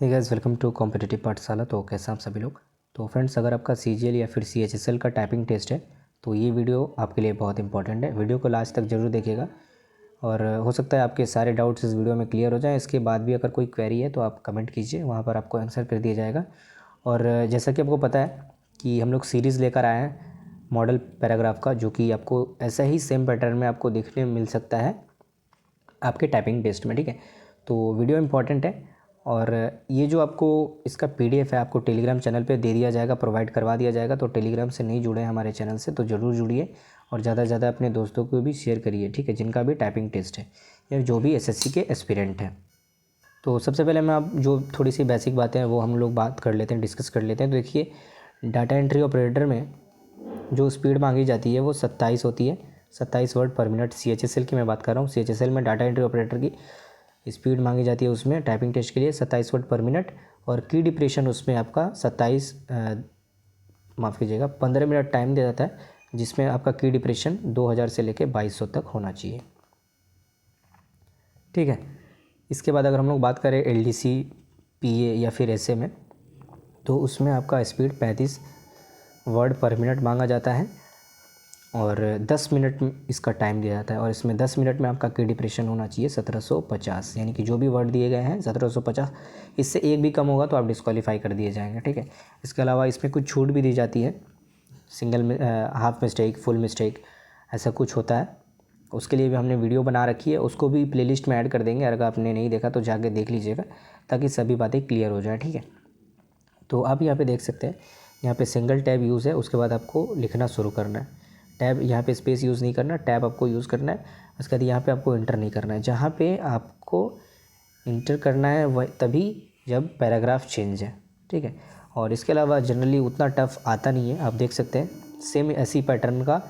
Hey guys, welcome to competitive Pathshala. तो कैसे आप सभी लोग। तो फ्रेंड्स, अगर आपका सीजीएल या फिर सीएचएसएल का टाइपिंग टेस्ट है तो ये वीडियो आपके लिए बहुत इंपॉर्टेंट है। वीडियो को लास्ट तक जरूर देखिएगा और हो सकता है आपके सारे डाउट्स इस वीडियो में क्लियर हो जाएं। इसके बाद भी अगर कोई क्वेरी है तो आप कमेंट कीजिए, वहाँ पर आपको आंसर कर दिया जाएगा। और जैसा कि आपको पता है कि हम लोग सीरीज़ लेकर आए हैं मॉडल पैराग्राफ का, जो कि आपको ऐसा ही सेम पैटर्न में आपको देखने मिल सकता है आपके टाइपिंग टेस्ट में। ठीक है, तो वीडियो इंपॉर्टेंट है और ये जो आपको इसका पीडीएफ है आपको टेलीग्राम चैनल पे दे दिया जाएगा, प्रोवाइड करवा दिया जाएगा। तो टेलीग्राम से नहीं जुड़े हैं हमारे चैनल से तो ज़रूर जुड़िए और ज़्यादा से ज़्यादा अपने दोस्तों को भी शेयर करिए, ठीक है, जिनका भी टाइपिंग टेस्ट है या जो भी एसएससी के एस्पिरेंट हैं। तो सबसे पहले मैं आप जो थोड़ी सी बेसिक बातें हैं वो हम लोग बात कर लेते हैं, डिस्कस कर लेते हैं। तो देखिए, डाटा एंट्री ऑपरेटर में जो स्पीड मांगी जाती है वो 27 होती है, 27 वर्ड पर मिनट। सीएचएसएल की मैं बात कर रहा हूँ। सीएचएसएल में डाटा एंट्री ऑपरेटर की स्पीड मांगी जाती है उसमें टाइपिंग टेस्ट के लिए 27 वर्ड पर मिनट। और की डिप्रेशन उसमें आपका 15 मिनट टाइम दिया जाता है, जिसमें आपका की डिप्रेशन 2000 से लेकर 2200 तक होना चाहिए। ठीक है, इसके बाद अगर हम लोग बात करें एलडीसी, पीए या फिर एसए में, तो उसमें आपका स्पीड 35 वर्ड पर मिनट मांगा जाता है और 10 मिनट इसका टाइम दिया जाता है। और इसमें 10 मिनट में आपका की डिप्रेशन होना चाहिए 1750, यानी कि जो भी वर्ड दिए गए हैं 1750, इससे एक भी कम होगा तो आप डिस्क्वालीफाई कर दिए जाएंगे। ठीक है, इसके अलावा इसमें कुछ छूट भी दी जाती है, सिंगल में हाफ मिस्टेक, फुल मिस्टेक, ऐसा कुछ होता है। उसके लिए भी हमने वीडियो बना रखी है, उसको भी प्लेलिस्ट में ऐड कर देंगे। अगर आपने नहीं देखा तो जाके देख लीजिएगा ताकि सभी बातें क्लियर हो जाए। ठीक है, तो आप यहाँ पे देख सकते हैं, यहाँ पे सिंगल टैब यूज़ है, उसके बाद आपको लिखना शुरू करना है। टैब यहाँ पे स्पेस यूज़ नहीं करना, टैब आपको यूज़ करना है। उसके बाद यहाँ पे आपको इंटर नहीं करना है। जहाँ पे आपको इंटर करना है वह तभी जब पैराग्राफ चेंज है। ठीक है, और इसके अलावा जनरली उतना टफ आता नहीं है। आप देख सकते हैं सेम ऐसी पैटर्न का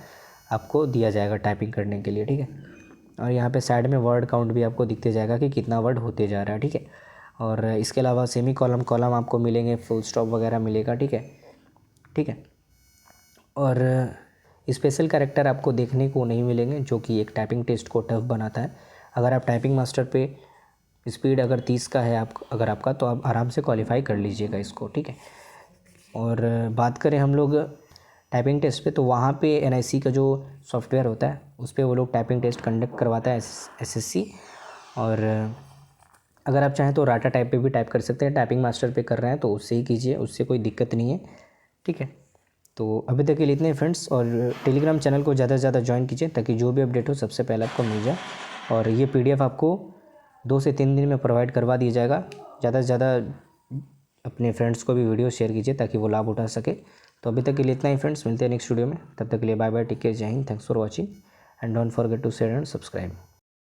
आपको दिया जाएगा टाइपिंग करने के लिए। ठीक है, और यहाँ पे साइड में वर्ड काउंट भी आपको दिखते जाएगा कि कितना वर्ड होते जा रहा है। ठीक है, और इसके अलावा सेमी कॉलम आपको मिलेंगे, फुल स्टॉप वगैरह मिलेगा। ठीक है, ठीक है, और स्पेशल कैरेक्टर आपको देखने को नहीं मिलेंगे, जो कि एक टाइपिंग टेस्ट को टफ बनाता है। अगर आप टाइपिंग मास्टर पे स्पीड अगर 30 का है अगर आपका, तो आप आराम से क्वालिफाई कर लीजिएगा इसको। ठीक है, और बात करें हम लोग टाइपिंग टेस्ट पे, तो वहाँ पे एनआईसी का जो सॉफ्टवेयर होता है उस पर वो लोग टाइपिंग टेस्ट कंडक्ट करवाता है, एसएससी। और अगर आप चाहें तो राटा टाइप पे भी टाइप कर सकते हैं। टाइपिंग मास्टर पे कर रहे हैं तो उससे ही कीजिए, उससे कोई दिक्कत नहीं है। ठीक है, तो अभी तक के लिए इतने ही फ्रेंड्स, और टेलीग्राम चैनल को ज़्यादा से ज़्यादा ज्वाइन कीजिए ताकि जो भी अपडेट हो सबसे पहले आपको मिल जाए। और ये पीडीएफ आपको 2 से 3 दिन में प्रोवाइड करवा दिया जाएगा। ज़्यादा से ज़्यादा अपने फ्रेंड्स को भी वीडियो शेयर कीजिए ताकि वो लाभ उठा सके। तो अभी तक के लिए इतना ही फ्रेंड्स, मिलते हैं नेक्स्ट वीडियो में। तब तक के लिए बाय बाय, टेक केयर, जय हिंद, thanks for watching and don't forget to share and subscribe.